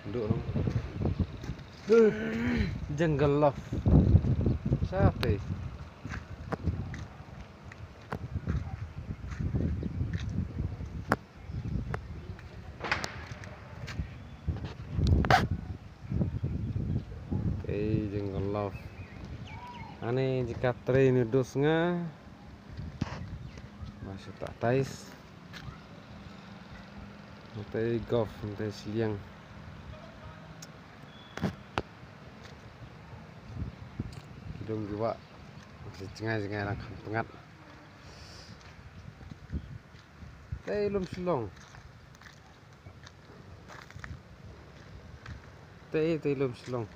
Duduk dong. Jungle Love. Siapa? Jungle Love. Ane jika train dusnya masih tak tais. Nanti golf, nanti siang. Hidung juga masih cengai-cengai orang pengat. Belum selong. Belum selong.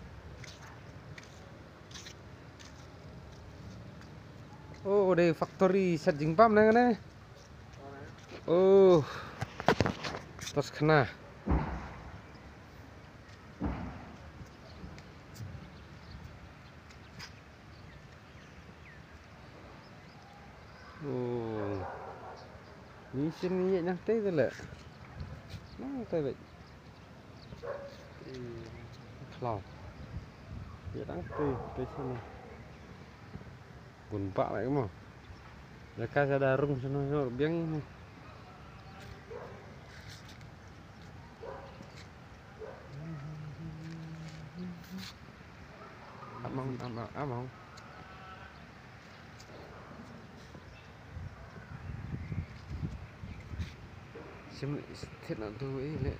Oh, dari factory charging pump nang. Oh, terus kena. Oh, mesin minyak nyantai tu lah. Nyantai baik. Kalau, dia nyantai di sana. Gunpak lagi mah. Mereka ada rung sana biang. Amang. Sim, nak tu le.